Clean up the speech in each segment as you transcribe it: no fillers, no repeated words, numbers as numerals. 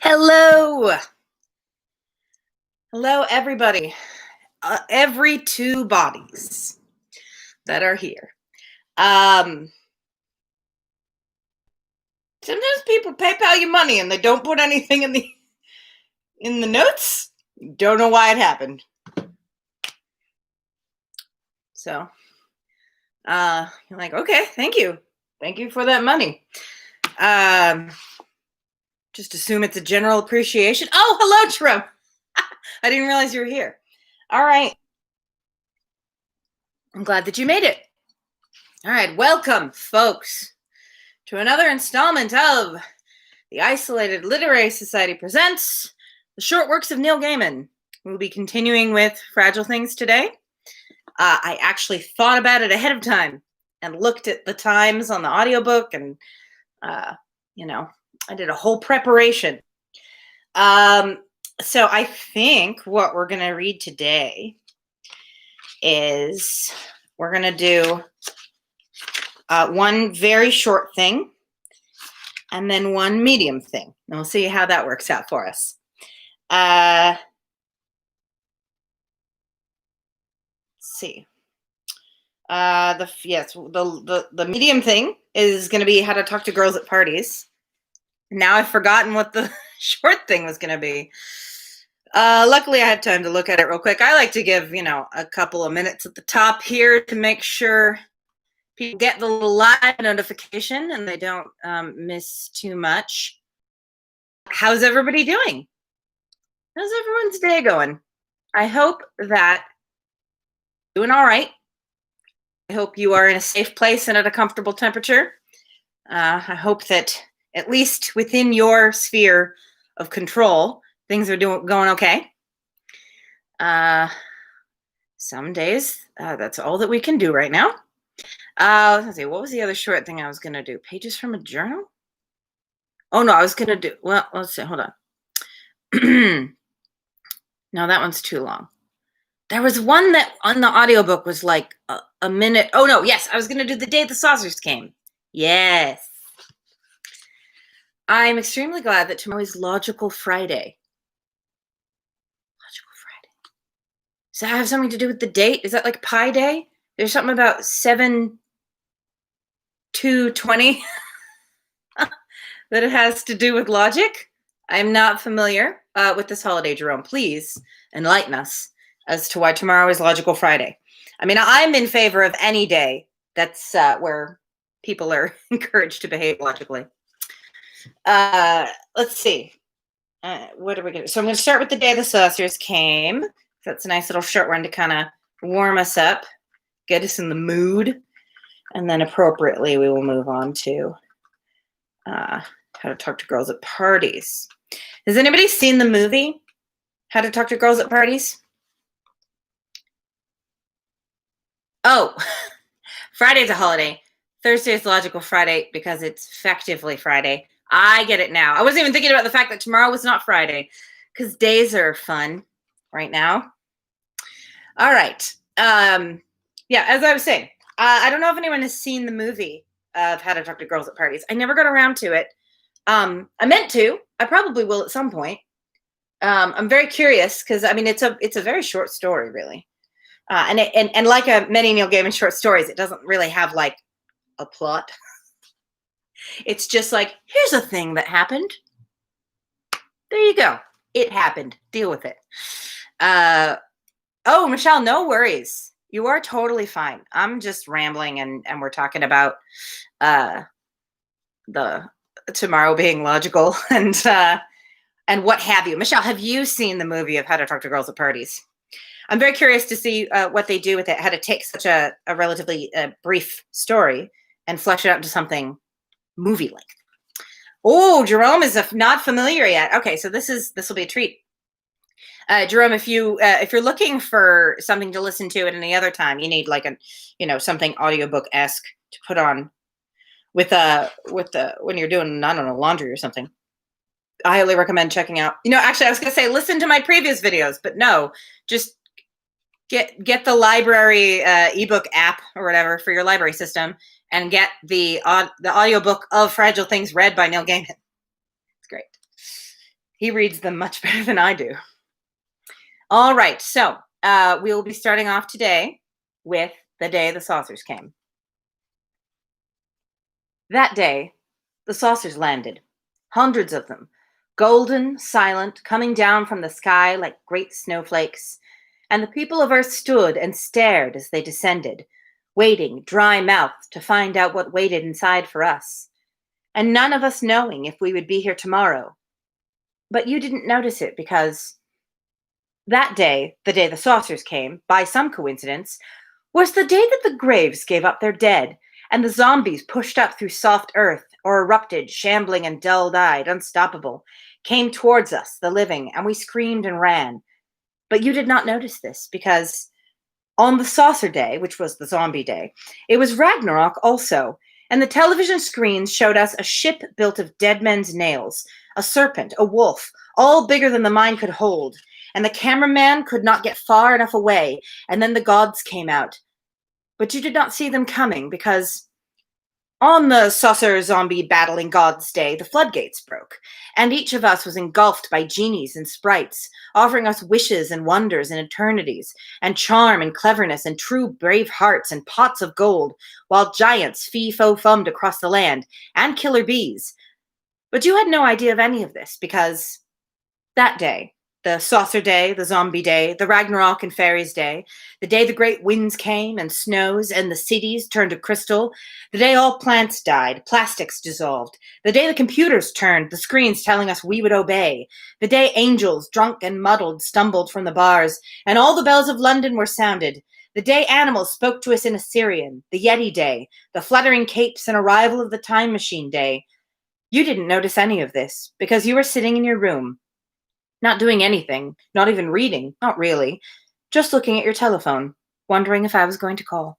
Hello. Hello, everybody. Every two bodies that are here. Sometimes people PayPal you money and they don't put anything in the notes. Don't know why it happened. So, you're like, okay, thank you. Thank you for that money. Just assume it's a general appreciation. Oh, hello, Jerome. I didn't realize you were here. All right. I'm glad that you made it. All right. Welcome, folks, to another installment of the Isolated Literary Society presents the short works of Neil Gaiman. We'll be continuing with Fragile Things today. I actually thought about it ahead of time and looked at the times on the audiobook and, I did a whole preparation. So I think what we're going to read today is we're going to do one very short thing and then one medium thing. And we'll see how that works out for us. Let's see. The medium thing is going to be how to talk to girls at parties. Now I've forgotten what the short thing was going to be. Luckily, I had time to look at it real quick. I like to give, a couple of minutes at the top here to make sure people get the little live notification and they don't miss too much. How's everybody doing? How's everyone's day going? I hope that you're doing all right. I hope you are in a safe place and at a comfortable temperature. I hope that at least within your sphere of control, things are going okay. Some days, that's all that we can do right now. Let's see, what was the other short thing I was going to do? Pages from a journal? Oh, no, I was going to do, well, let's see, hold on. No, that one's too long. There was one that on the audiobook was like a minute. Oh, no, yes, I was going to do The Day the Saucers Came. Yes. I'm extremely glad that tomorrow is Logical Friday. Logical Friday. Does that have something to do with the date? Is that like Pi Day? There's something about 7/2/20 that it has to do with logic. I'm not familiar with this holiday, Jerome. Please enlighten us as to why tomorrow is Logical Friday. I mean, I'm in favor of any day that's where people are encouraged to behave logically. Let's see. What are we going to do? So I'm going to start with The Day the Saucers Came. That's a nice little short one to kind of warm us up, get us in the mood. And then appropriately, we will move on to How to Talk to Girls at Parties. Has anybody seen the movie How to Talk to Girls at Parties? Oh, Friday's a holiday. Thursday is Logical Friday because it's effectively Friday. I get it now. I wasn't even thinking about the fact that tomorrow was not Friday because days are fun right now. All right. Yeah, as I was saying, I don't know if anyone has seen the movie of How to Talk to Girls at Parties. I never got around to it. I meant to. I probably will at some point. I'm very curious because, I mean, it's a very short story, really. And like many Neil Gaiman short stories, it doesn't really have like a plot. It's just like, here's a thing that happened. There you go. It happened. Deal with it. Oh, Michelle, no worries. You are totally fine. I'm just rambling and we're talking about the tomorrow being logical and what have you. Michelle, have you seen the movie of How to Talk to Girls at Parties? I'm very curious to see what they do with it, how to take such a relatively brief story and flesh it out into something movie length. Oh, Jerome is not familiar yet. Okay, so this will be a treat. Jerome, if you're looking for something to listen to at any other time, you need like something audiobook-esque to put on with when you're doing, I don't know, laundry or something. I highly recommend checking out. Actually, I was gonna say listen to my previous videos, but no, just get the library ebook app or whatever for your library system and get the audiobook of Fragile Things read by Neil Gaiman. It's great. He reads them much better than I do. All right, so we will be starting off today with The Day the Saucers Came. That day, the saucers landed, hundreds of them, golden, silent, coming down from the sky like great snowflakes, and the people of Earth stood and stared as they descended, waiting, dry-mouthed, to find out what waited inside for us, and none of us knowing if we would be here tomorrow. But you didn't notice it because that day, the day the saucers came, by some coincidence, was the day that the graves gave up their dead, and the zombies pushed up through soft earth, or erupted, shambling and dull-eyed, unstoppable, came towards us, the living, and we screamed and ran. But you did not notice this, because on the saucer day, which was the zombie day, it was Ragnarok also, and the television screens showed us a ship built of dead men's nails, a serpent, a wolf, all bigger than the mind could hold, and the cameraman could not get far enough away, and then the gods came out. But you did not see them coming, because on the saucer zombie battling gods day, the floodgates broke, and each of us was engulfed by genies and sprites, offering us wishes and wonders and eternities, and charm and cleverness and true brave hearts and pots of gold, while giants fee-fo-fummed across the land, and killer bees. But you had no idea of any of this, because that day, the saucer day, the zombie day, the Ragnarok and fairies day, the day the great winds came and snows and the cities turned to crystal, the day all plants died, plastics dissolved, the day the computers turned, the screens telling us we would obey, the day angels, drunk and muddled, stumbled from the bars, and all the bells of London were sounded, the day animals spoke to us in Assyrian, the Yeti day, the fluttering capes and arrival of the time machine day. You didn't notice any of this, because you were sitting in your room, not doing anything, not even reading, not really, just looking at your telephone, wondering if I was going to call.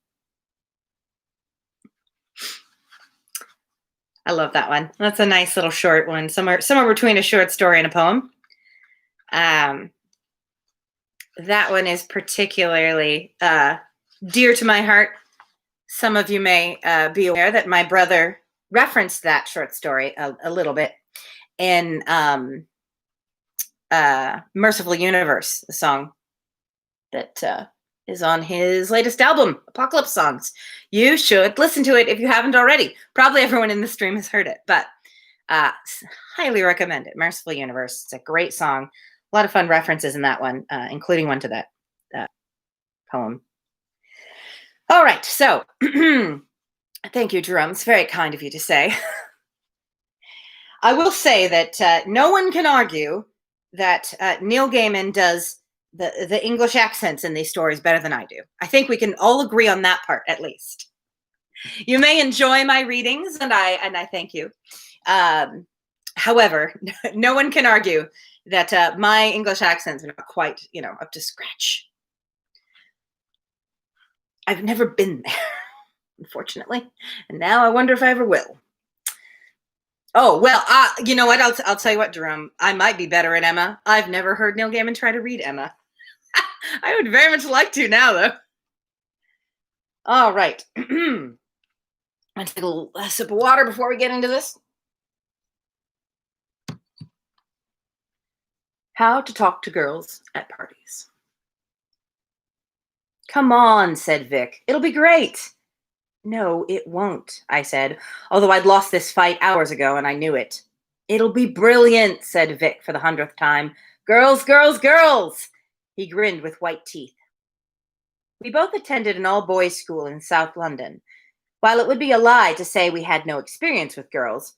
I love that one. That's a nice little short one, somewhere between a short story and a poem. That one is particularly dear to my heart. Some of you may be aware that my brother referenced that short story a little bit in Merciful Universe, the song that is on his latest album, Apocalypse Songs. You should listen to it if you haven't already. Probably everyone in the stream has heard it, but highly recommend it. Merciful Universe. It's a great song. A lot of fun references in that one, including one to that poem. All right, so thank you, Jerome. It's very kind of you to say. I will say that no one can argue that Neil Gaiman does the English accents in these stories better than I do. I think we can all agree on that part, at least. You may enjoy my readings, and I thank you. However, no one can argue that my English accents are not quite, up to scratch. I've never been there, unfortunately, and now I wonder if I ever will. Oh, well, you know what? I'll tell you what, Jerome. I might be better at Emma. I've never heard Neil Gaiman try to read Emma. I would very much like to now, though. All right. I'm going to take a little sip of water before we get into this. How to talk to girls at parties. Come on, said Vic. It'll be great. No, it won't, I said, although I'd lost this fight hours ago and I knew it. It'll be brilliant, said Vic for the 100th time. Girls, girls, girls! He grinned with white teeth. We both attended an all-boys school in South London. While it would be a lie to say we had no experience with girls,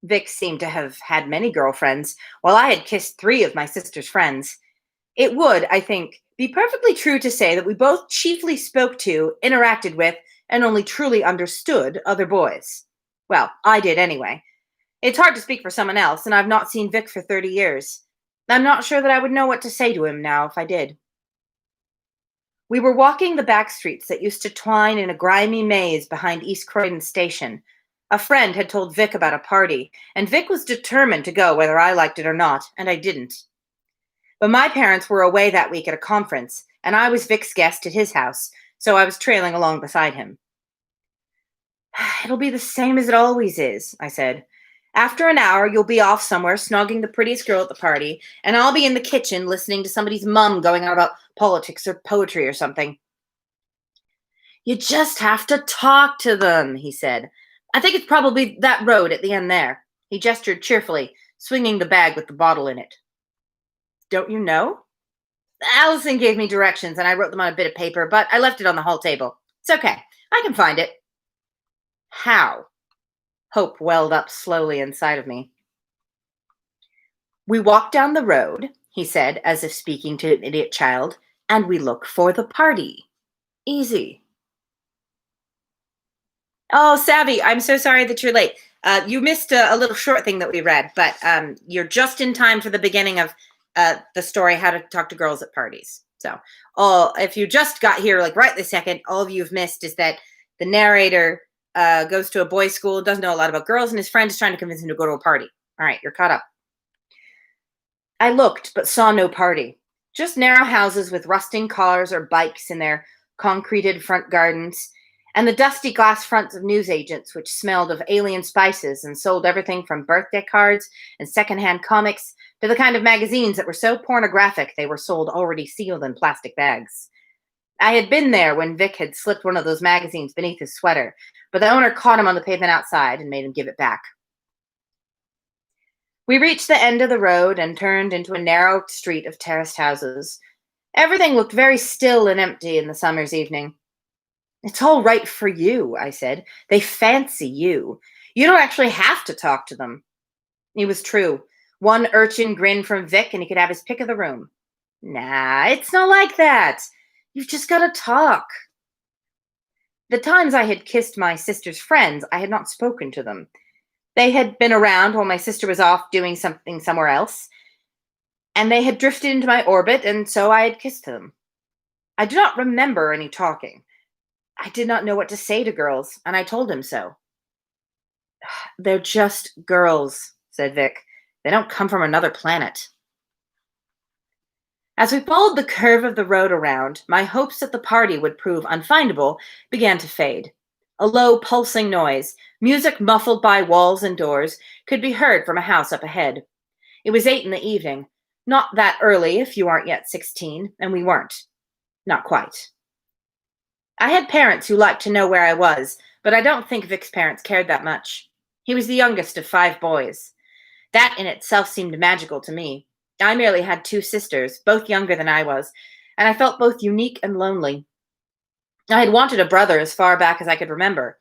Vic seemed to have had many girlfriends, while I had kissed 3 of my sister's friends. It would, I think, be perfectly true to say that we both chiefly spoke to, interacted with, and only truly understood other boys. Well, I did anyway. It's hard to speak for someone else, and I've not seen Vic for 30 years. I'm not sure that I would know what to say to him now if I did. We were walking the back streets that used to twine in a grimy maze behind East Croydon Station. A friend had told Vic about a party, and Vic was determined to go whether I liked it or not, and I didn't. But my parents were away that week at a conference, and I was Vic's guest at his house, so I was trailing along beside him. It'll be the same as it always is, I said. After an hour, you'll be off somewhere snogging the prettiest girl at the party, and I'll be in the kitchen listening to somebody's mum going on about politics or poetry or something. You just have to talk to them, he said. I think it's probably that road at the end there. He gestured cheerfully, swinging the bag with the bottle in it. Don't you know? Allison gave me directions and I wrote them on a bit of paper, but I left it on the hall table. It's okay. I can find it. How? Hope welled up slowly inside of me. We walk down the road, he said, as if speaking to an idiot child, and we look for the party. Easy. Oh, Savvy, I'm so sorry that you're late. You missed a little short thing that we read, but you're just in time for the beginning of the story, How to Talk to Girls at Parties. So, if you just got here, like right this second, all of you've missed is that the narrator goes to a boys' school, doesn't know a lot about girls, and his friend is trying to convince him to go to a party. All right, you're caught up. I looked, but saw no party. Just narrow houses with rusting cars or bikes in their concreted front gardens, and the dusty glass fronts of newsagents which smelled of alien spices and sold everything from birthday cards and secondhand comics to the kind of magazines that were so pornographic they were sold already sealed in plastic bags. I had been there when Vic had slipped one of those magazines beneath his sweater, but the owner caught him on the pavement outside and made him give it back. We reached the end of the road and turned into a narrow street of terraced houses. Everything looked very still and empty in the summer's evening. It's all right for you, I said. They fancy you. You don't actually have to talk to them. It was true. One urchin grinned from Vic and he could have his pick of the room. Nah, it's not like that. You've just got to talk. The times I had kissed my sister's friends, I had not spoken to them. They had been around while my sister was off doing something somewhere else, and they had drifted into my orbit, and so I had kissed them. I do not remember any talking. I did not know what to say to girls, and I told him so. They're just girls, said Vic. They don't come from another planet. As we followed the curve of the road around, my hopes that the party would prove unfindable began to fade. A low, pulsing noise, music muffled by walls and doors, could be heard from a house up ahead. It was 8 in the evening. Not that early if you aren't yet 16, and we weren't. Not quite. I had parents who liked to know where I was, but I don't think Vic's parents cared that much. He was the youngest of 5 boys. That in itself seemed magical to me. I merely had 2 sisters, both younger than I was, and I felt both unique and lonely. I had wanted a brother as far back as I could remember.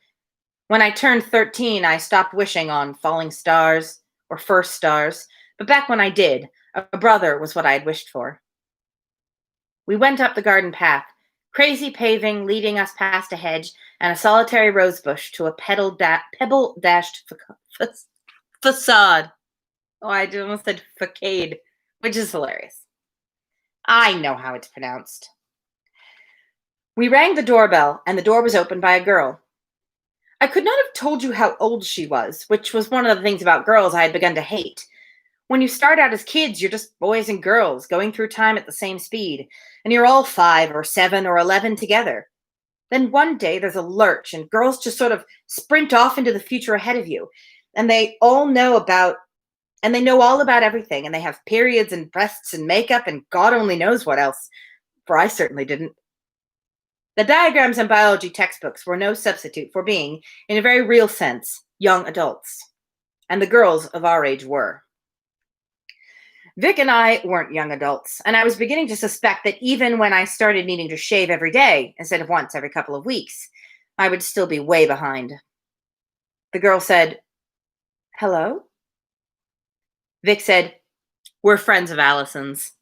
When I turned 13, I stopped wishing on falling stars or first stars, but back when I did, a brother was what I had wished for. We went up the garden path, crazy paving leading us past a hedge and a solitary rosebush to a pebble-dashed facade. Oh, I almost said facade, which is hilarious. I know how it's pronounced. We rang the doorbell, and the door was opened by a girl. I could not have told you how old she was, which was one of the things about girls I had begun to hate. When you start out as kids, you're just boys and girls going through time at the same speed, and you're all 5 or 7 or 11 together. Then one day there's a lurch, and girls just sort of sprint off into the future ahead of you, and they know all about everything, and they have periods and breasts and makeup and God only knows what else, for I certainly didn't. The diagrams in biology textbooks were no substitute for being, in a very real sense, young adults. And the girls of our age were. Vic and I weren't young adults, and I was beginning to suspect that even when I started needing to shave every day, instead of once every couple of weeks, I would still be way behind. The girl said, "Hello?" Vic said, "We're friends of Allison's."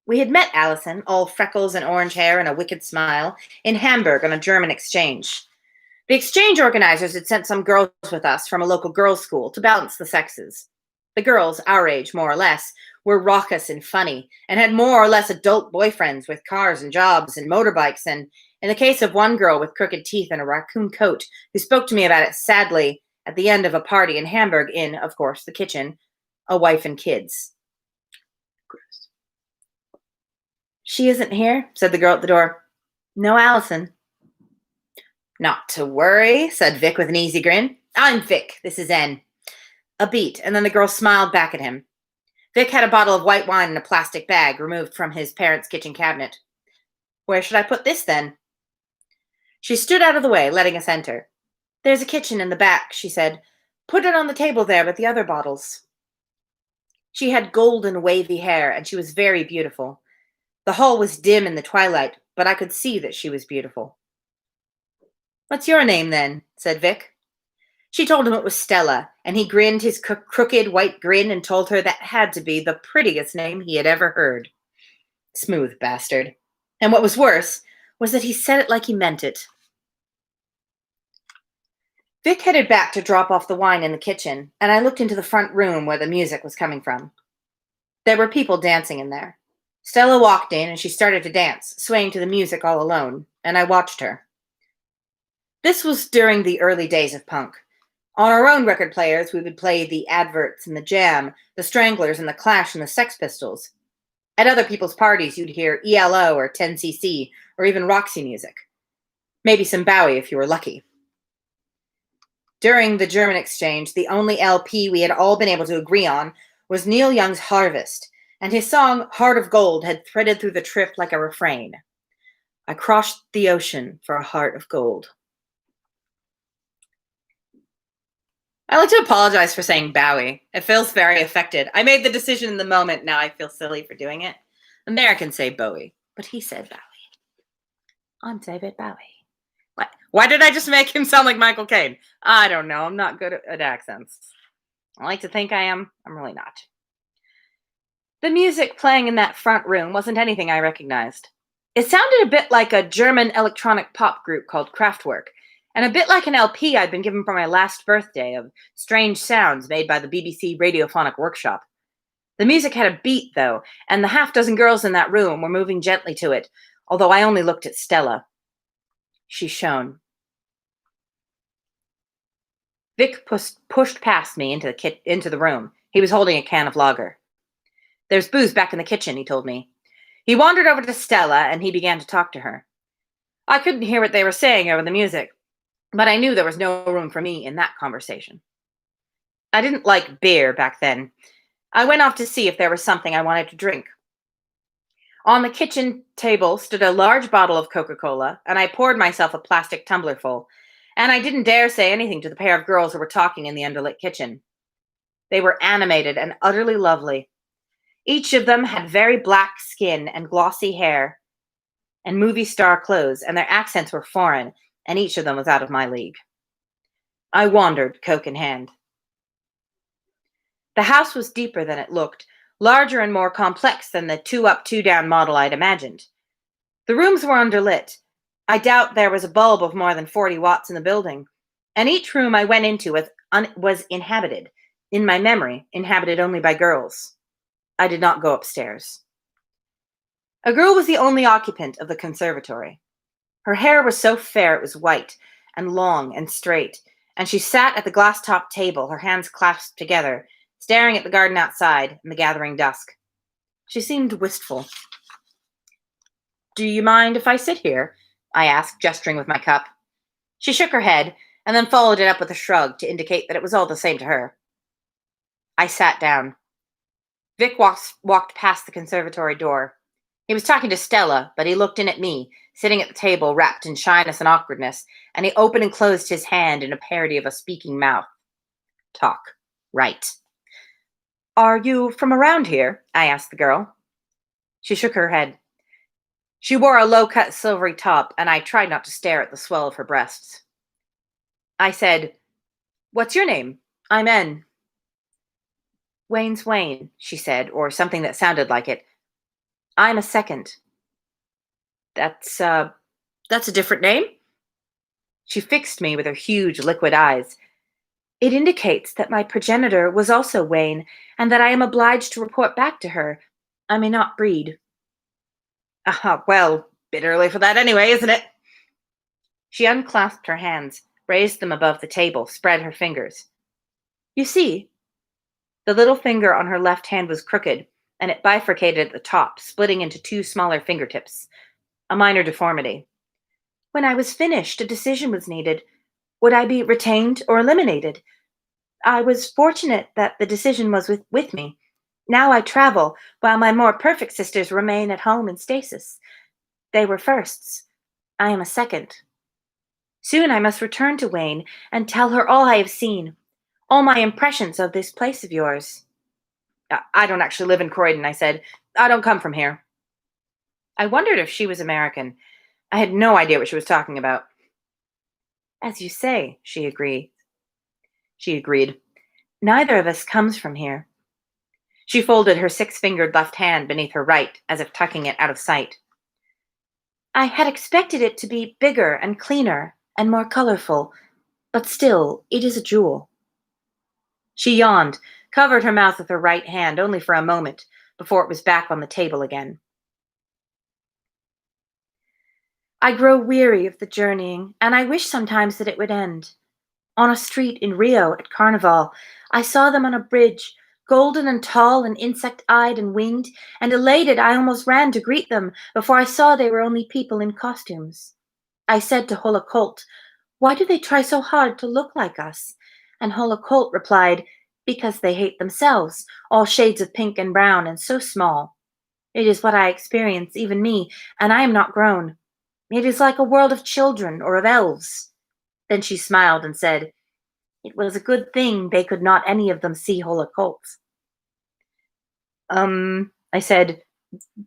We had met Allison, all freckles and orange hair and a wicked smile, in Hamburg on a German exchange. The exchange organizers had sent some girls with us from a local girls' school to balance the sexes. The girls, our age more or less, were raucous and funny, and had more or less adult boyfriends with cars and jobs and motorbikes, and, in the case of one girl with crooked teeth and a raccoon coat, who spoke to me about it sadly at the end of a party in Hamburg in, of course, the kitchen, a wife and kids. "She isn't here," said the girl at the door. "No Allison." "Not to worry," said Vic with an easy grin. "I'm Vic. This is N." A beat, and then the girl smiled back at him. Vic had a bottle of white wine in a plastic bag removed from his parents' kitchen cabinet. Where should I put this, then? She stood out of the way, letting us enter. There's a kitchen in the back, she said. Put it on the table there with the other bottles. She had golden, wavy hair, and she was very beautiful. The hall was dim in the twilight, but I could see that she was beautiful. What's your name, then? Said Vic. She told him it was Stella, and he grinned his crooked white grin and told her that had to be the prettiest name he had ever heard. Smooth bastard. And what was worse was that he said it like he meant it. Vic headed back to drop off the wine in the kitchen, and I looked into the front room where the music was coming from. There were people dancing in there. Stella walked in, and she started to dance, swaying to the music all alone, and I watched her. This was during the early days of punk. On our own record players, we would play the Adverts and the Jam, the Stranglers and the Clash and the Sex Pistols. At other people's parties, you'd hear ELO or 10cc, or even Roxy music. Maybe some Bowie if you were lucky. During the German exchange, the only LP we had all been able to agree on was Neil Young's Harvest, and his song Heart of Gold had threaded through the trip like a refrain. I crossed the ocean for a heart of gold. I like to apologize for saying Bowie. It feels very affected. I made the decision in the moment. Now I feel silly for doing it. Americans say Bowie, but he said Bowie. I'm David Bowie. What? Why did I just make him sound like Michael Caine? I don't know. I'm not good at accents. I like to think I am. I'm really not. The music playing in that front room wasn't anything I recognized. It sounded a bit like a German electronic pop group called Kraftwerk, and a bit like an LP I'd been given for my last birthday of strange sounds made by the BBC Radiophonic Workshop. The music had a beat, though, and the half-dozen girls in that room were moving gently to it, although I only looked at Stella. She shone. Vic pushed past me into the room. He was holding a can of lager. There's booze back in the kitchen, he told me. He wandered over to Stella, and he began to talk to her. I couldn't hear what they were saying over the music, but I knew there was no room for me in that conversation. I didn't like beer back then. I went off to see if there was something I wanted to drink. On the kitchen table stood a large bottle of Coca-Cola, and I poured myself a plastic tumbler full, and I didn't dare say anything to the pair of girls who were talking in the underlit kitchen. They were animated and utterly lovely. Each of them had very black skin and glossy hair and movie star clothes, and their accents were foreign, and each of them was out of my league. I wandered, Coke in hand. The house was deeper than it looked, larger and more complex than the 2-up, 2-down model I'd imagined. The rooms were underlit. I doubt there was a bulb of more than 40 watts in the building, and each room I went into was inhabited, in my memory, inhabited only by girls. I did not go upstairs. A girl was the only occupant of the conservatory. Her hair was so fair it was white and long and straight, and she sat at the glass-topped table, her hands clasped together, staring at the garden outside and the gathering dusk. She seemed wistful. Do you mind if I sit here? I asked, gesturing with my cup. She shook her head and then followed it up with a shrug to indicate that it was all the same to her. I sat down. Vic walked past the conservatory door. He was talking to Stella, but he looked in at me, sitting at the table wrapped in shyness and awkwardness, and he opened and closed his hand in a parody of a speaking mouth. Talk. Right. Are you from around here? I asked the girl. She shook her head. She wore a low-cut silvery top, and I tried not to stare at the swell of her breasts. I said, What's your name? I'm N. Wayne's Wayne, she said, or something that sounded like it. I'm a second. That's a different name? She fixed me with her huge liquid eyes. It indicates that my progenitor was also Wayne, and that I am obliged to report back to her. I may not breed. Well, bit early for that anyway, isn't it? She unclasped her hands, raised them above the table, spread her fingers. You see, the little finger on her left hand was crooked, and it bifurcated at the top, splitting into 2 smaller fingertips. A minor deformity. When I was finished, a decision was needed. Would I be retained or eliminated? I was fortunate that the decision was with me. Now I travel, while my more perfect sisters remain at home in stasis. They were firsts. I am a second. Soon I must return to Wayne and tell her all I have seen, all my impressions of this place of yours. I don't actually live in Croydon, I said. I don't come from here. I wondered if she was American. I had no idea what she was talking about. As you say, she agreed. She agreed. Neither of us comes from here. She folded her six-fingered left hand beneath her right, as if tucking it out of sight. I had expected it to be bigger and cleaner and more colorful, but still, it is a jewel. She yawned, covered her mouth with her right hand only for a moment, before it was back on the table again. I grow weary of the journeying, and I wish sometimes that it would end. On a street in Rio at Carnival, I saw them on a bridge, golden and tall and insect-eyed and winged, and elated I almost ran to greet them before I saw they were only people in costumes. I said to Holocaust, "Why do they try so hard to look like us?" And Holocaust replied, "Because they hate themselves, all shades of pink and brown and so small. It is what I experience, even me, and I am not grown. It is like a world of children or of elves." Then she smiled and said, "It was a good thing they could not any of them see Holocaust." I said,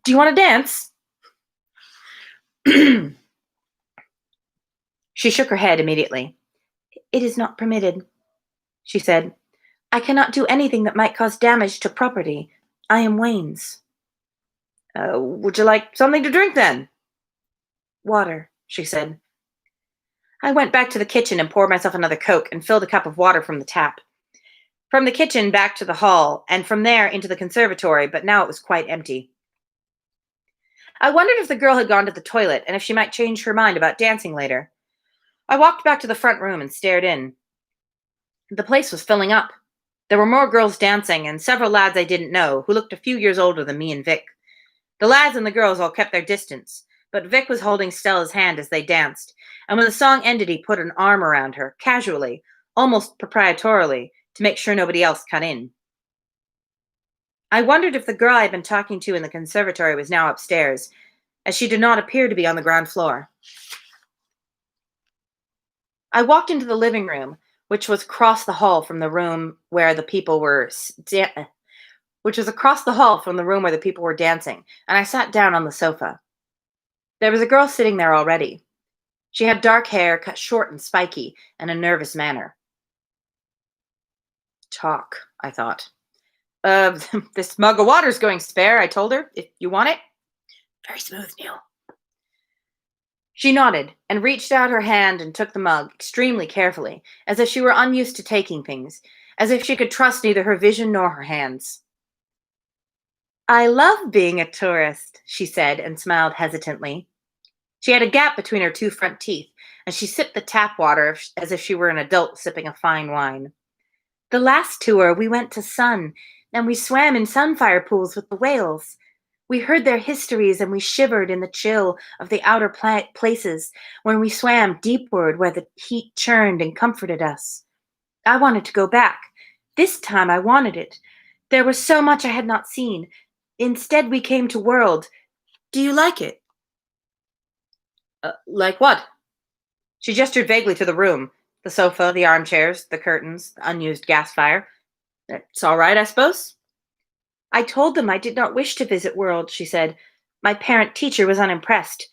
"Do you want to dance?" She shook her head immediately. "It is not permitted," she said. "I cannot do anything that might cause damage to property. I am Wayne's." Would you like something to drink then? "Water," she said. I went back to the kitchen and poured myself another Coke and filled a cup of water from the tap. From the kitchen back to the hall, and from there into the conservatory, but now it was quite empty. I wondered if the girl had gone to the toilet and if she might change her mind about dancing later. I walked back to the front room and stared in. The place was filling up. There were more girls dancing and several lads I didn't know who looked a few years older than me and Vic. The lads and the girls all kept their distance, but Vic was holding Stella's hand as they danced, and when the song ended he put an arm around her, casually, almost proprietorily, to make sure nobody else cut in. I wondered if the girl I had been talking to in the conservatory was now upstairs, as she did not appear to be on the ground floor. I walked into the living room, which was across the hall from the room where the people were which was across the hall from the room where the people were dancing, and I sat down on the sofa. There was a girl sitting there already. She had dark hair, cut short and spiky, and a nervous manner. "Talk," I thought. This mug of water's going spare," I told her. "If you want it." "Very smooth, Neil." She nodded and reached out her hand and took the mug extremely carefully, as if she were unused to taking things, as if she could trust neither her vision nor her hands. "I love being a tourist," she said and smiled hesitantly. She had a gap between her two front teeth, and she sipped the tap water as if she were an adult sipping a fine wine. "The last tour, we went to Sun, and we swam in sunfire pools with the whales. We heard their histories and we shivered in the chill of the outer places when we swam deepward where the heat churned and comforted us. I wanted to go back. This time I wanted it. There was so much I had not seen. Instead, we came to World. Do you like it?" Like what?" She gestured vaguely to the room, the sofa, the armchairs, the curtains, the unused gas fire. "It's all right, I suppose." "I told them I did not wish to visit World," she said. "My parent teacher was unimpressed.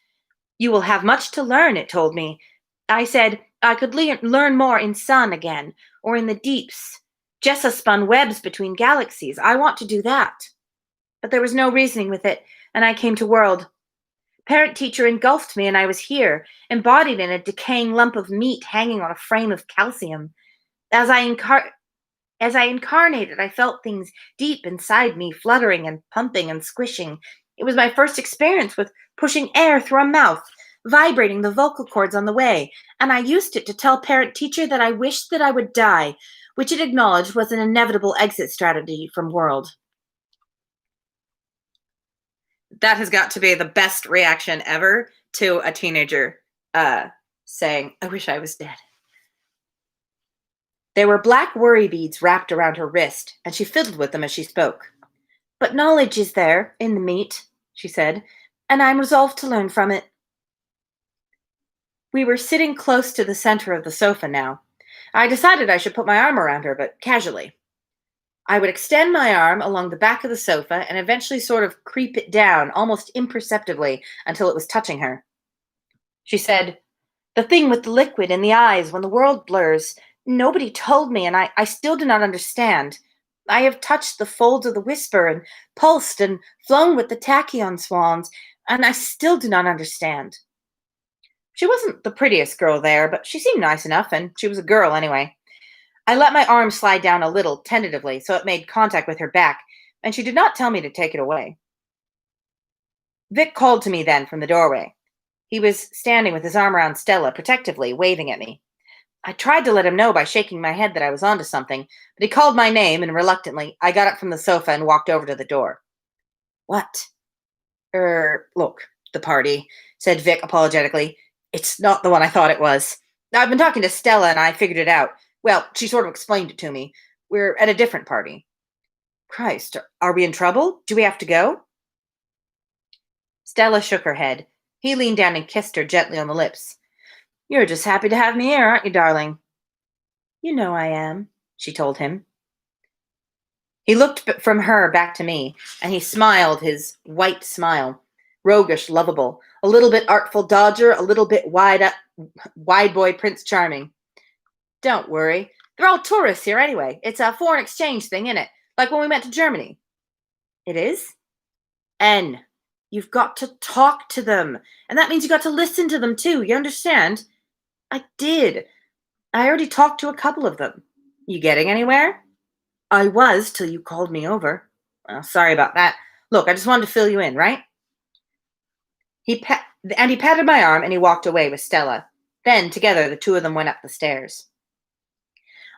'You will have much to learn,' it told me. I said I could learn more in Sun again, or in the deeps. Jessa spun webs between galaxies. I want to do that." But there was no reasoning with it, and I came to World. Parent teacher engulfed me, and I was here, embodied in a decaying lump of meat hanging on a frame of calcium. As I incarnated, I felt things deep inside me, fluttering and pumping and squishing. It was my first experience with pushing air through a mouth, vibrating the vocal cords on the way, and I used it to tell parent teacher that I wished that I would die, which it acknowledged was an inevitable exit strategy from World. That has got to be the best reaction ever to a teenager saying, "I wish I was dead." There were black worry beads wrapped around her wrist, and she fiddled with them as she spoke. But knowledge is there in the meat, she said, and I'm resolved to learn from it. We were sitting close to the center of the sofa now. I decided I should put my arm around her, but casually. I would extend my arm along the back of the sofa and eventually sort of creep it down almost imperceptibly until it was touching her. She said, "The thing with the liquid in the eyes when the world blurs. Nobody told me, and I still do not understand. I have touched the folds of the whisper and pulsed and flown with the tachyon swans, and I still do not understand." She wasn't the prettiest girl there, but she seemed nice enough, and she was a girl anyway. I let my arm slide down a little, tentatively, so it made contact with her back, and she did not tell me to take it away. Vic called to me then from the doorway. He was standing with his arm around Stella, protectively, waving at me. I tried to let him know by shaking my head that I was onto something, but he called my name, and reluctantly, I got up from the sofa and walked over to the door. "What?" Look, the party," said Vic apologetically. "It's not the one I thought it was. I've been talking to Stella, and I figured it out. Well, she sort of explained it to me. We're at a different party." "Christ, are we in trouble? Do we have to go?" Stella shook her head. He leaned down and kissed her gently on the lips. "You're just happy to have me here, aren't you, darling?" "You know I am," she told him. He looked from her back to me, and he smiled his white smile, roguish, lovable, a little bit artful dodger, a little bit wide boy Prince Charming. "Don't worry. They're all tourists here anyway. It's a foreign exchange thing, isn't it? Like when we went to Germany." "It is?" "N. You've got to talk to them. And that means you got to listen to them too. You understand?" "I did. I already talked to a couple of them." "You getting anywhere?" "I was till you called me over." "Well, sorry about that. Look, I just wanted to fill you in, right?" He patted my arm and he walked away with Stella. Then, together, the two of them went up the stairs.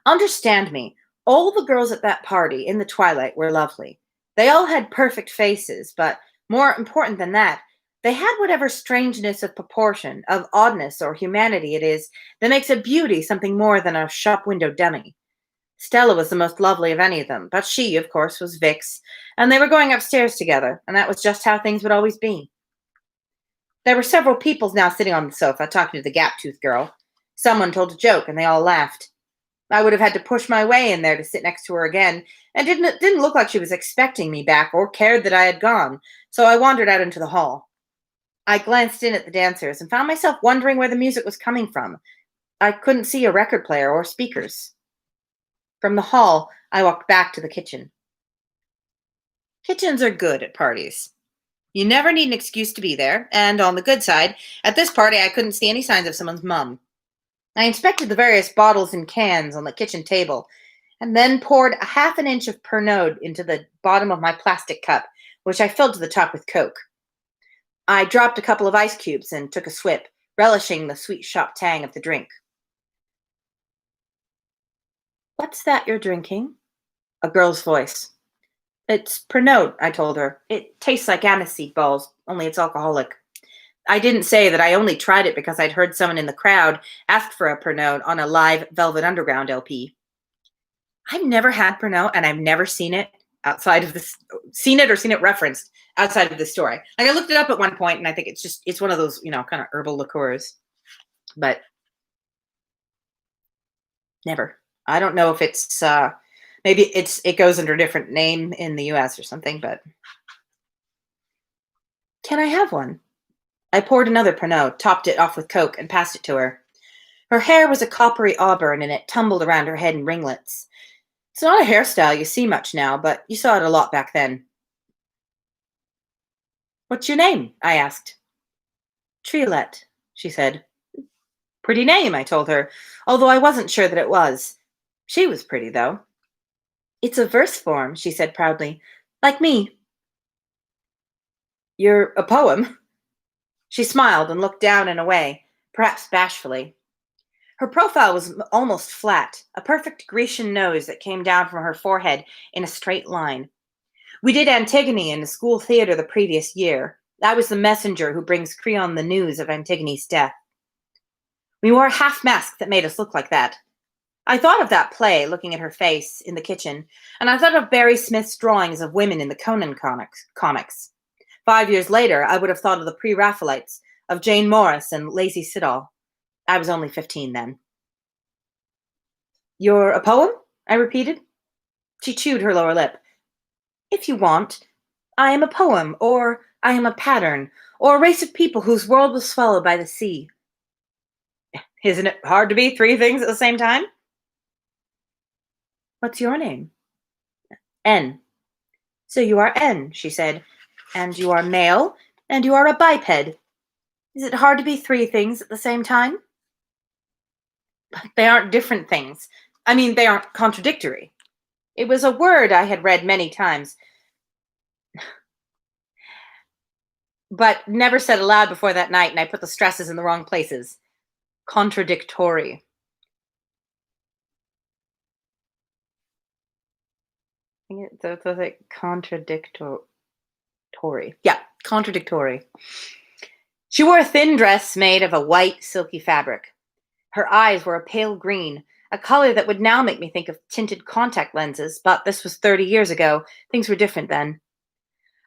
Understand me, all the girls at that party in the twilight were lovely. They all had perfect faces, but more important than that, they had whatever strangeness of proportion, of oddness or humanity it is that makes a beauty something more than a shop window dummy. Stella was the most lovely of any of them, but she, of course, was Vic's, and they were going upstairs together, and that was just how things would always be. There were several people now sitting on the sofa talking to the gap-toothed girl. Someone told a joke, and they all laughed. I would have had to push my way in there to sit next to her again, and it didn't look like she was expecting me back or cared that I had gone, so I wandered out into the hall. I glanced in at the dancers and found myself wondering where the music was coming from. I couldn't see a record player or speakers. From the hall, I walked back to the kitchen. Kitchens are good at parties. You never need an excuse to be there, and on the good side, at this party I couldn't see any signs of someone's mum. I inspected the various bottles and cans on the kitchen table, and then poured a half an inch of Pernod into the bottom of my plastic cup, which I filled to the top with Coke. I dropped a couple of ice cubes and took a swip, relishing the sweet shop tang of the drink. "What's that you're drinking?" A girl's voice. "It's Pernod," I told her. "It tastes like aniseed balls, only it's alcoholic." I didn't say that I only tried it because I'd heard someone in the crowd ask for a Pernod on a live Velvet Underground LP. I've never had Pernod, and I've never seen it outside of this, seen it referenced outside of this story. Like I looked it up at one point, and I think it's one of those, kind of herbal liqueurs, but never. I don't know if it's, maybe it goes under a different name in the US or something, but can I have one? I poured another Pernod, topped it off with Coke, and passed it to her. Her hair was a coppery auburn, and it tumbled around her head in ringlets. It's not a hairstyle you see much now, but you saw it a lot back then. "What's your name?" I asked. "Triolet," she said. "Pretty name," I told her, although I wasn't sure that it was. She was pretty, though. "It's a verse form," she said proudly. "Like me." "You're a poem?" She smiled and looked down and away, perhaps bashfully. Her profile was almost flat, a perfect Grecian nose that came down from her forehead in a straight line. We did Antigone in the school theater the previous year. I was the messenger who brings Creon the news of Antigone's death. We wore a half mask that made us look like that. I thought of that play, looking at her face in the kitchen, and I thought of Barry Smith's drawings of women in the Conan comics. 5 years later, I would have thought of the Pre-Raphaelites, of Jane Morris and Lazy Siddall. I was only 15 then. You're a poem? I repeated. She chewed her lower lip. If you want, I am a poem, or I am a pattern, or a race of people whose world was swallowed by the sea. Isn't it hard to be three things at the same time? What's your name? N. So you are N, she said, and you are male, and you are a biped. Is it hard to be three things at the same time? They aren't different things. I mean, they aren't contradictory. It was a word I had read many times, but never said aloud before that night, and I put the stresses in the wrong places. Contradictory. I think it was like contradictory. Yeah, contradictory. She wore a thin dress made of a white, silky fabric. Her eyes were a pale green, a color that would now make me think of tinted contact lenses, but this was 30 years ago. Things were different then.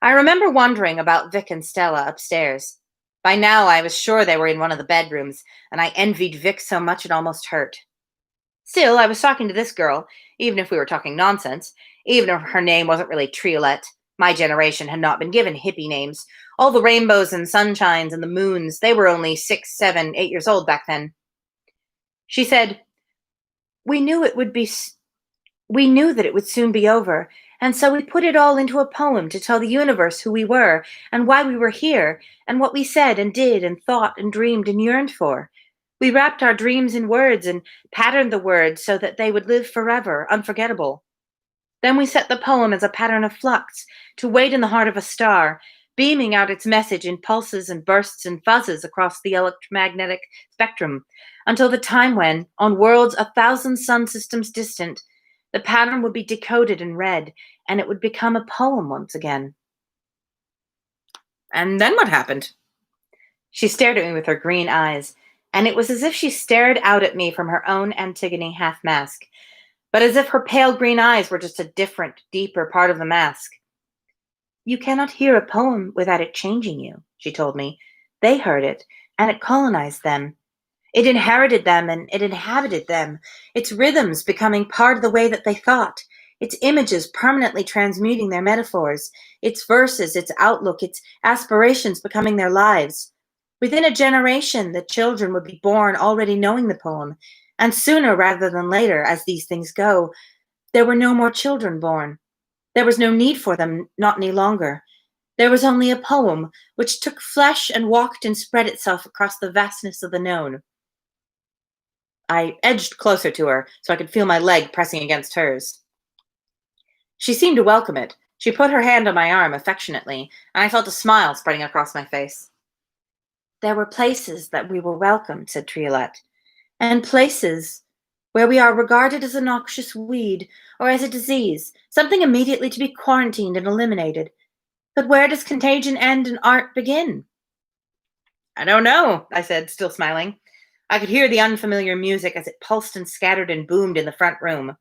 I remember wondering about Vic and Stella upstairs. By now, I was sure they were in one of the bedrooms, and I envied Vic so much it almost hurt. Still, I was talking to this girl, even if we were talking nonsense, even if her name wasn't really Triolette. My generation had not been given hippie names. All the rainbows and sunshines and the moons, they were only 6, 7, 8 years old back then. She said, we knew that it would soon be over, and so we put it all into a poem to tell the universe who we were and why we were here and what we said and did and thought and dreamed and yearned for. We wrapped our dreams in words and patterned the words so that they would live forever, unforgettable. Then we set the poem as a pattern of flux to wait in the heart of a star, beaming out its message in pulses and bursts and fuzzes across the electromagnetic spectrum, until the time when, on worlds 1,000 sun systems distant, the pattern would be decoded and read, and it would become a poem once again. And then what happened? She stared at me with her green eyes, and it was as if she stared out at me from her own Antigone half-mask, but as if her pale green eyes were just a different, deeper part of the mask. You cannot hear a poem without it changing you, she told me. They heard it, and it colonized them. It inherited them, and it inhabited them, its rhythms becoming part of the way that they thought, its images permanently transmuting their metaphors, its verses, its outlook, its aspirations becoming their lives. Within a generation, the children would be born already knowing the poem, and sooner rather than later, as these things go, there were no more children born. There was no need for them, not any longer. There was only a poem, which took flesh and walked and spread itself across the vastness of the known. I edged closer to her so I could feel my leg pressing against hers. She seemed to welcome it. She put her hand on my arm affectionately, and I felt a smile spreading across my face. There were places that we were welcomed, said Triolette, and places where we are regarded as a noxious weed or as a disease, something immediately to be quarantined and eliminated. But where does contagion end and art begin? I don't know, I said, still smiling. I could hear the unfamiliar music as it pulsed and scattered and boomed in the front room.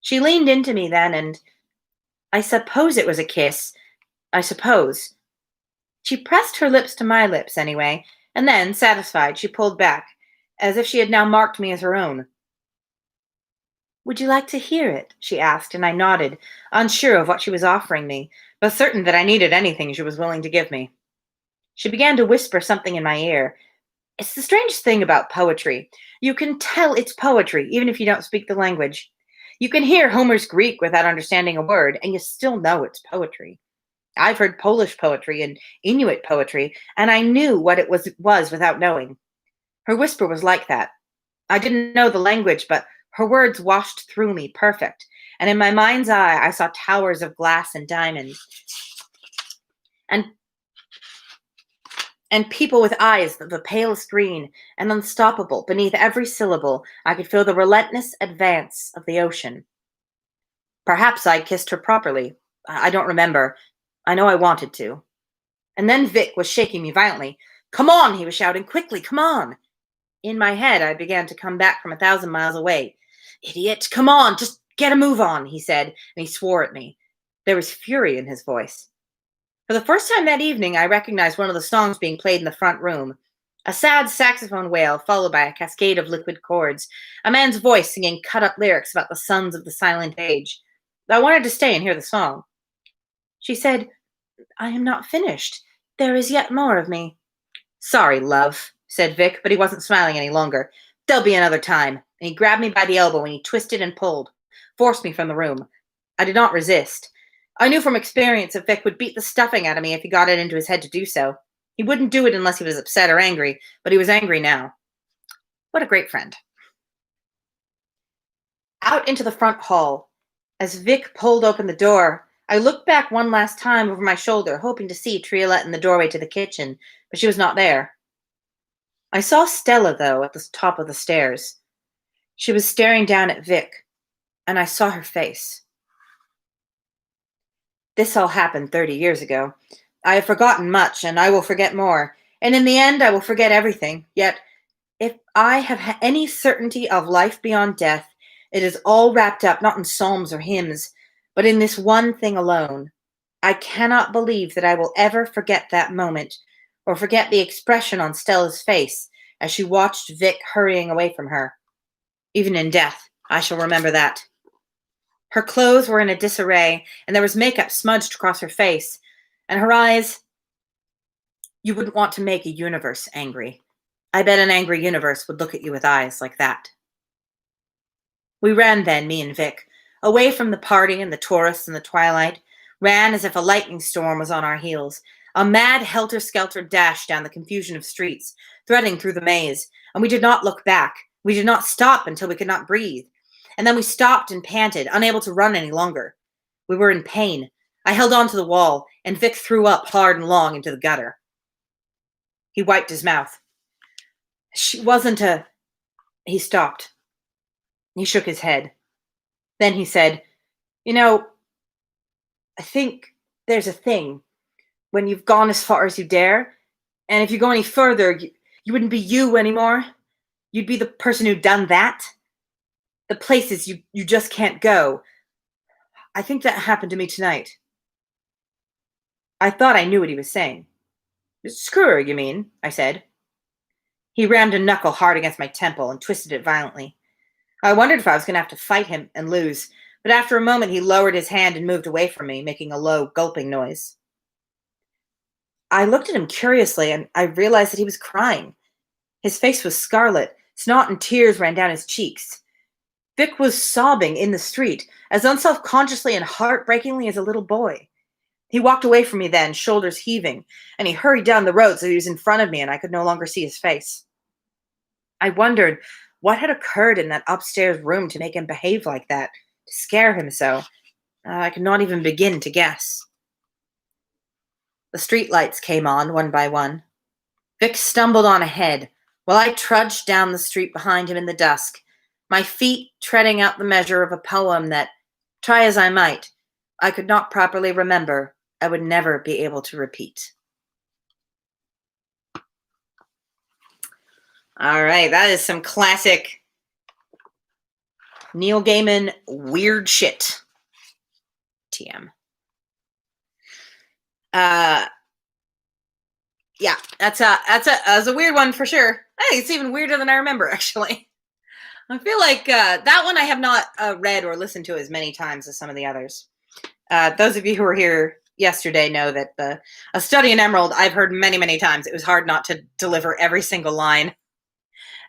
She leaned into me then, and I suppose it was a kiss. I suppose. She pressed her lips to my lips anyway, and then, satisfied, she pulled back, as if she had now marked me as her own. Would you like to hear it? She asked, and I nodded, unsure of what she was offering me, but certain that I needed anything she was willing to give me. She began to whisper something in my ear. It's the strangest thing about poetry. You can tell it's poetry, even if you don't speak the language. You can hear Homer's Greek without understanding a word, and you still know it's poetry. I've heard Polish poetry and Inuit poetry, and I knew what it was without knowing. Her whisper was like that. I didn't know the language, but her words washed through me perfect, and in my mind's eye I saw towers of glass and diamonds, and people with eyes of the palest green and unstoppable. Beneath every syllable, I could feel the relentless advance of the ocean. Perhaps I kissed her properly. I don't remember. I know I wanted to. And then Vic was shaking me violently. Come on, he was shouting. Quickly, come on. In my head, I began to come back from 1,000 miles away. Idiot, come on, just get a move on, he said, and he swore at me. There was fury in his voice. For the first time that evening, I recognized one of the songs being played in the front room. A sad saxophone wail, followed by a cascade of liquid chords. A man's voice singing cut-up lyrics about the sons of the silent age. I wanted to stay and hear the song. She said, I am not finished. There is yet more of me. Sorry, love, said Vic, but he wasn't smiling any longer. There'll be another time. And he grabbed me by the elbow and he twisted and pulled, forced me from the room. I did not resist. I knew from experience that Vic would beat the stuffing out of me if he got it into his head to do so. He wouldn't do it unless he was upset or angry, but he was angry now. What a great friend. Out into the front hall. As Vic pulled open the door, I looked back one last time over my shoulder, hoping to see Triolette in the doorway to the kitchen, but she was not there. I saw Stella, though, at the top of the stairs. She was staring down at Vic, and I saw her face. This all happened 30 years ago. I have forgotten much, and I will forget more, and in the end I will forget everything. Yet, if I have any certainty of life beyond death, it is all wrapped up not in psalms or hymns, but in this one thing alone. I cannot believe that I will ever forget that moment, or forget the expression on Stella's face as she watched Vic hurrying away from her. Even in death, I shall remember that. Her clothes were in a disarray, and there was makeup smudged across her face, and her eyes. You wouldn't want to make a universe angry. I bet an angry universe would look at you with eyes like that. We ran then, me and Vic, away from the party and the tourists and the twilight, ran as if a lightning storm was on our heels, a mad helter-skelter dash down the confusion of streets, threading through the maze, and we did not look back. We did not stop until we could not breathe. And then we stopped and panted, unable to run any longer. We were in pain. I held on to the wall, and Vic threw up hard and long into the gutter. He wiped his mouth. She wasn't a... He stopped. He shook his head. Then he said, You know, I think there's a thing when you've gone as far as you dare, and if you go any further, you wouldn't be you anymore. You'd be the person who'd done that. The places you just can't go. I think that happened to me tonight. I thought I knew what he was saying. Screw her, you mean? I said. He rammed a knuckle hard against my temple and twisted it violently. I wondered if I was going to have to fight him and lose, but after a moment he lowered his hand and moved away from me, making a low, gulping noise. I looked at him curiously, and I realized that he was crying. His face was scarlet. Snot and tears ran down his cheeks. Vic was sobbing in the street, as unselfconsciously and heartbreakingly as a little boy. He walked away from me then, shoulders heaving, and he hurried down the road so he was in front of me and I could no longer see his face. I wondered what had occurred in that upstairs room to make him behave like that, to scare him so. I could not even begin to guess. The street lights came on, one by one. Vic stumbled on ahead, while I trudged down the street behind him in the dusk, my feet treading out the measure of a poem that, try as I might, I could not properly remember. I would never be able to repeat. All right, that is some classic Neil Gaiman weird shit. TM. Yeah, that's a weird one for sure. Hey, it's even weirder than I remember, actually. I feel like that one I have not read or listened to as many times as some of the others. Those of you who were here yesterday know that A Study in Emerald I've heard many, many times. It was hard not to deliver every single line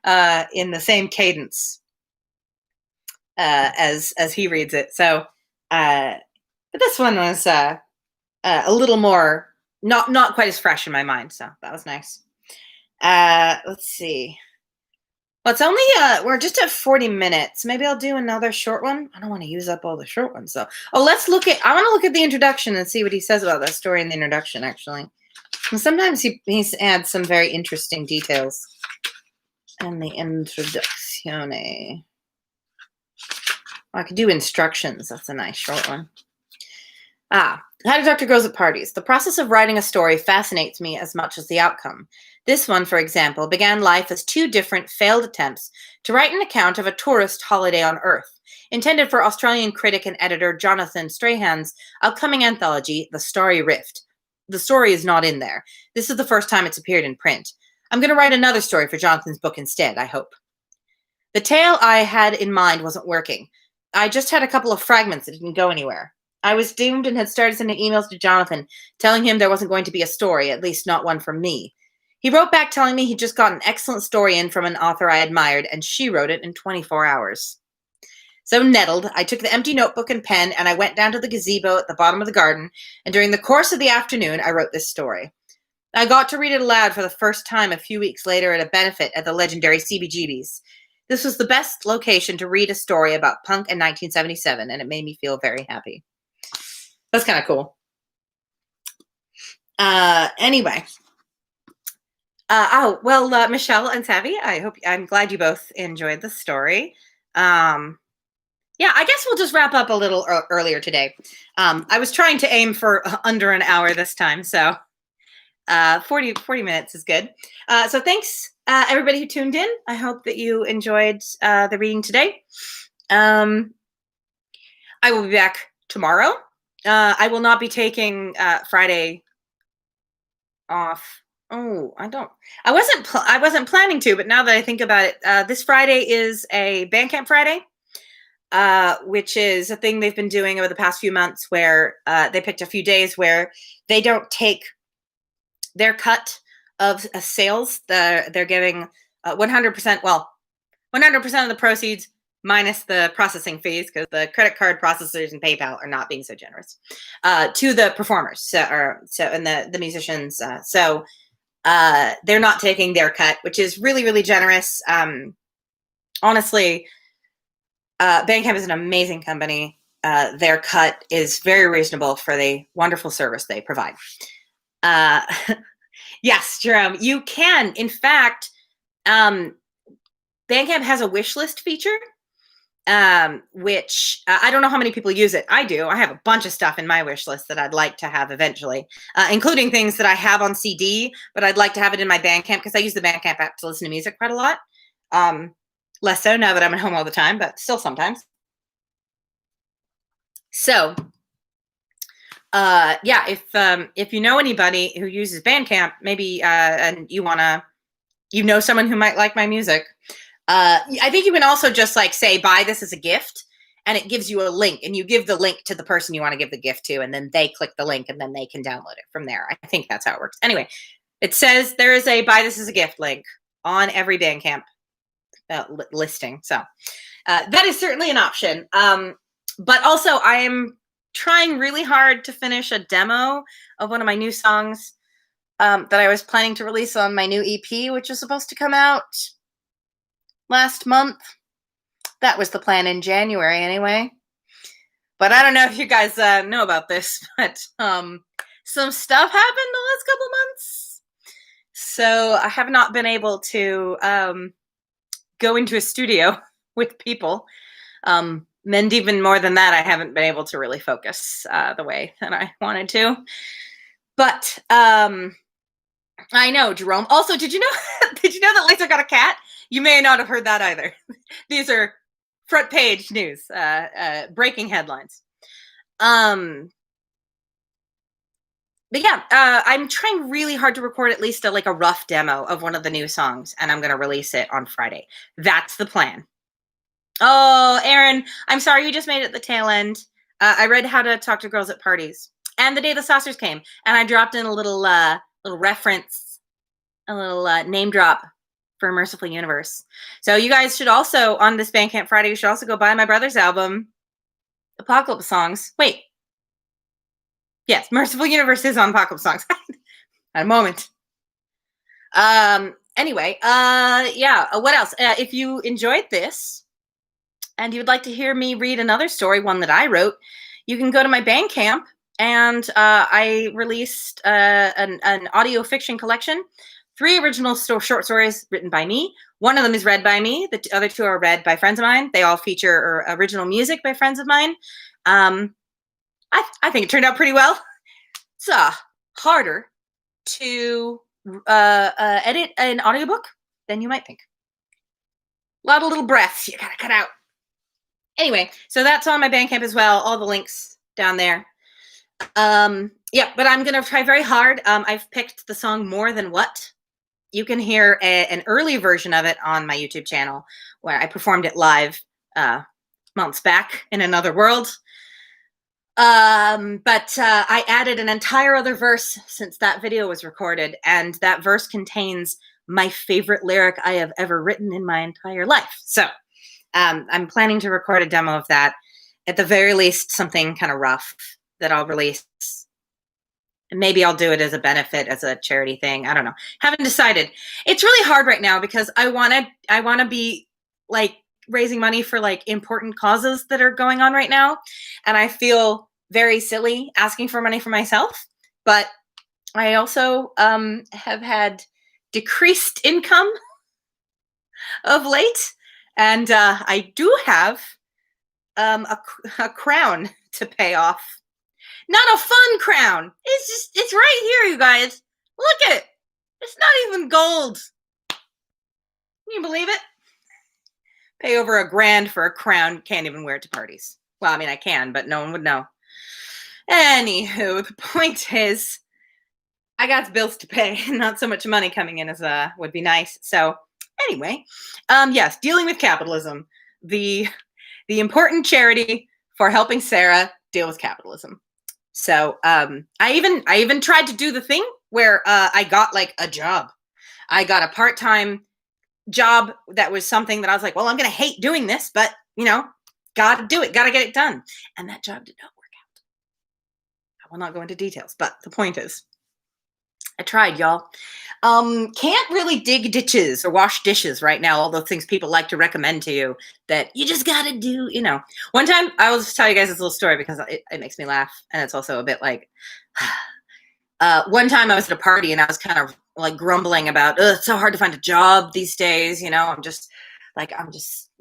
in the same cadence as he reads it. So, but this one was a little more, not quite as fresh in my mind. So that was nice. Let's see. Well, it's only, we're just at 40 minutes. Maybe I'll do another short one. I don't want to use up all the short ones, though. Oh, I want to look at the introduction and see what he says about that story in the introduction, actually. And sometimes he adds some very interesting details in the introduction. I could do instructions. That's a nice short one. How to talk to girls at parties. The process of writing a story fascinates me as much as the outcome. This one, for example, began life as two different failed attempts to write an account of a tourist holiday on Earth, intended for Australian critic and editor Jonathan Strahan's upcoming anthology, The Starry Rift. The story is not in there. This is the first time it's appeared in print. I'm going to write another story for Jonathan's book instead, I hope. The tale I had in mind wasn't working. I just had a couple of fragments that didn't go anywhere. I was doomed and had started sending emails to Jonathan, telling him there wasn't going to be a story, at least not one from me. He wrote back telling me he'd just got an excellent story in from an author I admired, and she wrote it in 24 hours. So nettled, I took the empty notebook and pen, and I went down to the gazebo at the bottom of the garden, and during the course of the afternoon, I wrote this story. I got to read it aloud for the first time a few weeks later at a benefit at the legendary CBGB's. This was the best location to read a story about punk in 1977, and it made me feel very happy. That's kind of cool. Anyway. Michelle and Savvy, I'm glad you both enjoyed the story. Yeah, I guess we'll just wrap up a little earlier today. I was trying to aim for under an hour this time, so 40 minutes is good. So thanks, everybody who tuned in. I hope that you enjoyed the reading today. I will be back tomorrow. I will not be taking Friday off. Oh, I wasn't planning to, but now that I think about it, this Friday is a Bandcamp Friday, which is a thing they've been doing over the past few months where they picked a few days where they don't take their cut of sales. They're giving 100%, 100% of the proceeds minus the processing fees, because the credit card processors and PayPal are not being so generous, to the performers and the musicians. So they're not taking their cut, which is really, really generous. Honestly, Bandcamp is an amazing company. Their cut is very reasonable for the wonderful service they provide. Yes, Jerome, you can. In fact, Bandcamp has a wish list feature, which I don't know how many people use it. I do. I have a bunch of stuff in my wish list that I'd like to have eventually, including things that I have on CD, but I'd like to have it in my Bandcamp because I use the Bandcamp app to listen to music quite a lot. Less so now that I'm at home all the time, but still sometimes. So, yeah, if you know anybody who uses Bandcamp, maybe and you know someone who might like my music, I think you can also just like say, buy this as a gift, and it gives you a link, and you give the link to the person you want to give the gift to, and then they click the link, and then they can download it from there. I think that's how it works. Anyway, it says there is a buy this as a gift link on every Bandcamp listing. So that is certainly an option. But also I am trying really hard to finish a demo of one of my new songs that I was planning to release on my new EP, which was supposed to come out last month. That was the plan in January anyway. But I don't know if you guys know about this, but some stuff happened the last couple months. So I have not been able to go into a studio with people. And even more than that, I haven't been able to really focus the way that I wanted to. But I know, Jerome. Also, did you know that Lisa got a cat? You may not have heard that either. These are front page news, breaking headlines. But yeah, I'm trying really hard to record at least a rough demo of one of the new songs, and I'm going to release it on Friday. That's the plan. Oh, Aaron, I'm sorry you just made it at the tail end. I read How to Talk to Girls at Parties, and The Day the Saucers Came, and I dropped in a little reference, a little name drop for Merciful Universe. So you guys should also, on this Bandcamp Friday, you should also go buy my brother's album, Apocalypse Songs. Wait. Yes, Merciful Universe is on Apocalypse Songs. At a moment. Anyway, yeah, what else? If you enjoyed this and you would like to hear me read another story, one that I wrote, you can go to my Bandcamp, and I released an audio fiction collection. 3 original short stories written by me. One of them is read by me. The other 2 are read by friends of mine. They all feature original music by friends of mine. I think it turned out pretty well. It's harder to edit an audiobook than you might think. A lot of little breaths you gotta cut out. Anyway, so that's on my Bandcamp as well. All the links down there. Yeah, but I'm gonna try very hard. I've picked the song More Than What. You can hear an early version of it on my YouTube channel where I performed it live months back in another world. But I added an entire other verse since that video was recorded, and that verse contains my favorite lyric I have ever written in my entire life. So I'm planning to record a demo of that. At the very least, something kind of rough that I'll release. And maybe I'll do it as a benefit, as a charity thing. I don't know. Haven't decided. It's really hard right now because I want to be like raising money for like important causes that are going on right now. And I feel very silly asking for money for myself. But I also have had decreased income of late. And I do have a crown to pay off. Not a fun crown. It's right here, you guys. Look at it. It's not even gold. Can you believe it? Pay over $1,000 for a crown. Can't even wear it to parties. Well, I mean, I can, but no one would know. Anywho, the point is, I got bills to pay. Not so much money coming in as would be nice. So anyway, yes, dealing with capitalism. The important charity for helping Sarah deal with capitalism. So I even tried to do the thing where I got like a job. I got a part-time job that was something that I was like, well, I'm going to hate doing this, but you know, got to do it, got to get it done. And that job did not work out. I will not go into details, but the point is, I tried, y'all. Can't really dig ditches or wash dishes right now. All those things people like to recommend to you that you just got to do, you know. One time, I will just tell you guys this little story because it makes me laugh. And it's also a bit like, one time I was at a party and I was kind of like grumbling about, it's so hard to find a job these days. You know, I'm just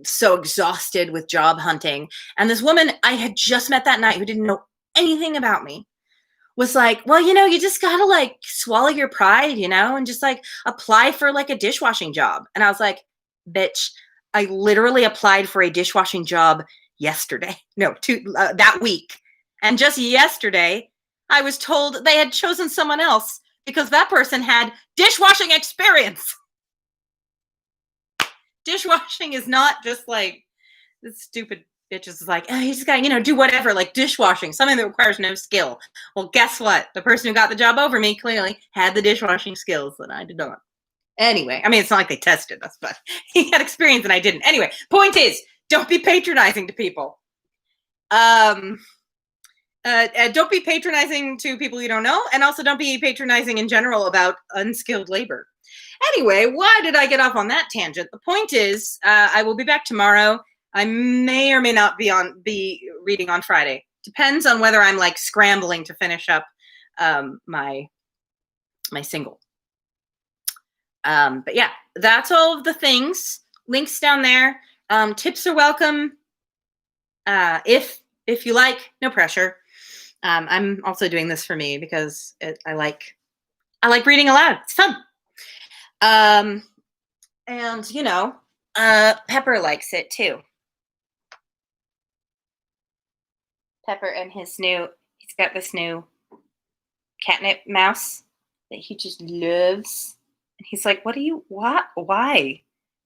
so exhausted with job hunting. And this woman I had just met that night who didn't know anything about me was like, well, you know, you just gotta like swallow your pride, you know, and just like apply for like a dishwashing job. And I was like, bitch, I literally applied for a dishwashing job yesterday. No, that week. And just yesterday, I was told they had chosen someone else because that person had dishwashing experience. Dishwashing is not just like this stupid bitch is like, oh, you just gotta, you know, do whatever, like dishwashing, something that requires no skill. Well, guess what? The person who got the job over me clearly had the dishwashing skills that I did not. Anyway, I mean, it's not like they tested us, but he had experience and I didn't. Anyway, point is, don't be patronizing to people. Don't be patronizing to people you don't know, and also don't be patronizing in general about unskilled labor. Anyway, why did I get off on that tangent? The point is, I will be back tomorrow. I may or may not be reading on Friday. Depends on whether I'm like scrambling to finish up my single. But yeah, that's all of the things. Links down there. Tips are welcome. If you like, no pressure. I'm also doing this for me because I like reading aloud. It's fun. And you know, Pepper likes it too. Pepper and he's got this new catnip mouse that he just loves. And he's like, what? Why?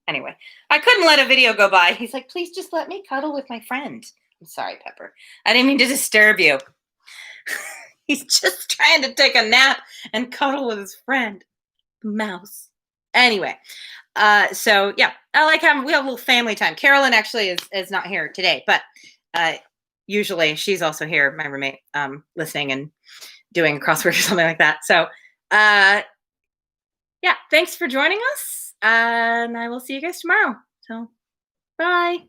Anyway, I couldn't let a video go by. He's like, please just let me cuddle with my friend. I'm sorry, Pepper. I didn't mean to disturb you. He's just trying to take a nap and cuddle with his friend, the mouse. Anyway, so yeah, I like having, we have a little family time. Carolyn actually is not here today, but usually she's also here, my roommate, listening and doing crossword or something like that. So yeah, thanks for joining us. And I will see you guys tomorrow. So bye.